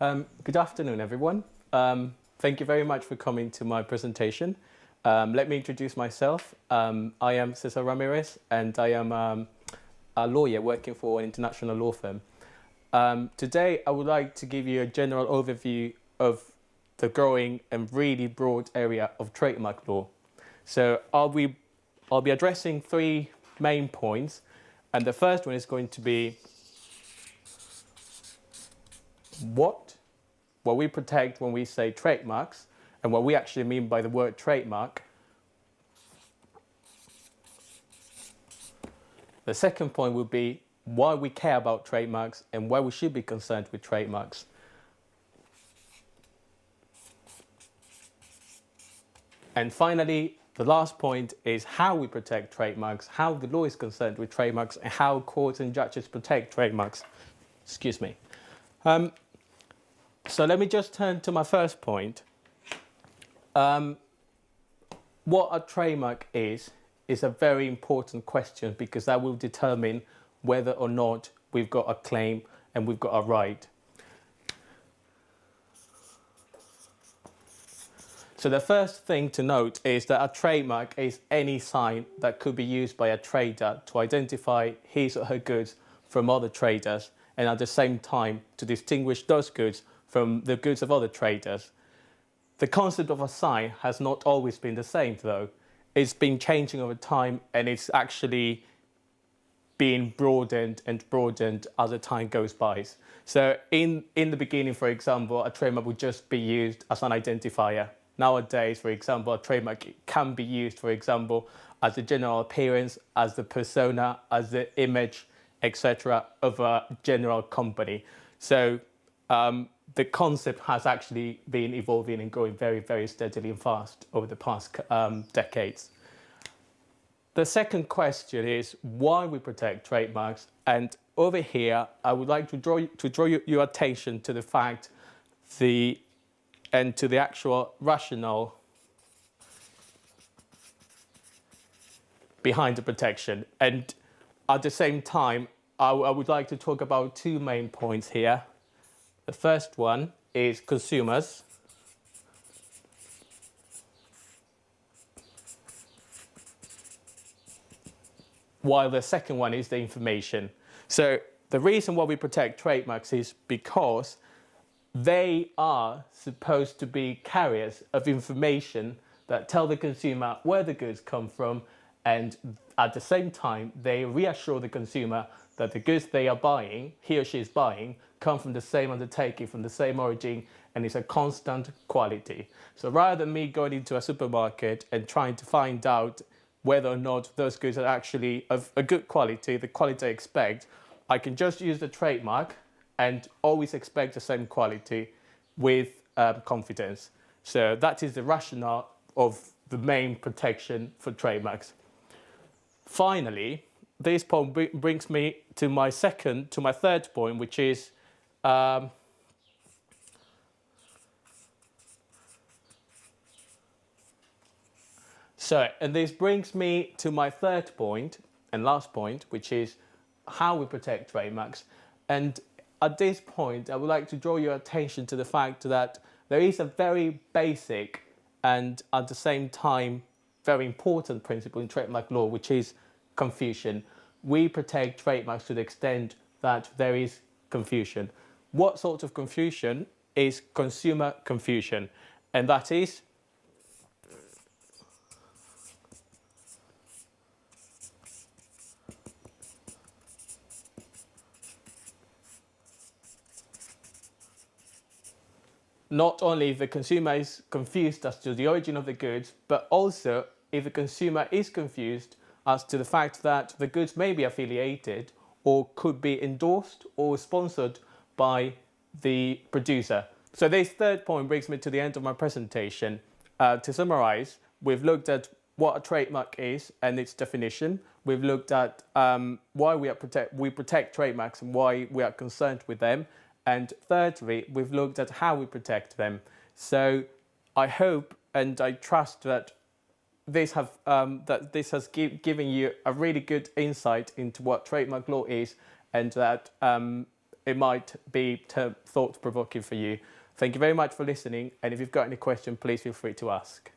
Good afternoon, everyone. Thank you very much for coming to my presentation. Let me introduce myself. I am Cesar Ramirez, and I am a lawyer working for an international law firm. Today, I would like to give you a general overview of the growing and really broad area of trademark law. So I'll be addressing three main points, and the first one is going to be what we protect when we say trademarks and what we actually mean by the word trademark. The second point will be why we care about trademarks and why we should be concerned with trademarks. And finally, the last point is how we protect trademarks, how the law is concerned with trademarks, and how courts and judges protect trademarks. Excuse me. So let me just turn to my first point. What a trademark is a very important question because that will determine whether or not we've got a claim and we've got a right. So the first thing to note is that a trademark is any sign that could be used by a trader to identify his or her goods from other traders and at the same time to distinguish those goods from the goods of other traders. The concept of a sign has not always been the same though. It's been changing over time and it's actually being broadened and broadened as the time goes by. So in the beginning, for example, a trademark would just be used as an identifier. Nowadays, for example, a trademark can be used, for example, as the general appearance, as the persona, as the image, etc. of a general company. So the concept has actually been evolving and growing very, very steadily and fast over the past decades. The second question is why we protect trademarks. And over here, I would like to draw your attention to the fact and to the actual rationale behind the protection. And at the same time, I would like to talk about two main points here. The first one is consumers. While the second one is the information. So the reason why we protect trademarks is because they are supposed to be carriers of information that tell the consumer where the goods come from, and at the same time, they reassure the consumer that the goods they are buying, he or she is buying, come from the same undertaking, from the same origin, and it's a constant quality. So rather than me going into a supermarket and trying to find out whether or not those goods are actually of a good quality, the quality I expect, I can just use the trademark and always expect the same quality with confidence. So that is the rationale of the main protection for trademarks. Finally, this point brings me to my third point, which is and this brings me to my third point and last point, which is how we protect trademarks. And at this point, I would like to draw your attention to the fact that there is a very basic and at the same time very important principle in trademark law, which is confusion. We protect trademarks to the extent that there is confusion. What sort of confusion is consumer confusion? And that is not only if the consumer is confused as to the origin of the goods, but also if the consumer is confused as to the fact that the goods may be affiliated or could be endorsed or sponsored by the producer. So this third point brings me to the end of my presentation. To summarize, we've looked at what a trademark is and its definition. We've looked at why we protect trademarks and why we are concerned with them. And thirdly, we've looked at how we protect them. So I hope and I trust that this has given you a really good insight into what trademark law is, and that it might be thought-provoking for you. Thank you very much for listening, and if you've got any question, please feel free to ask.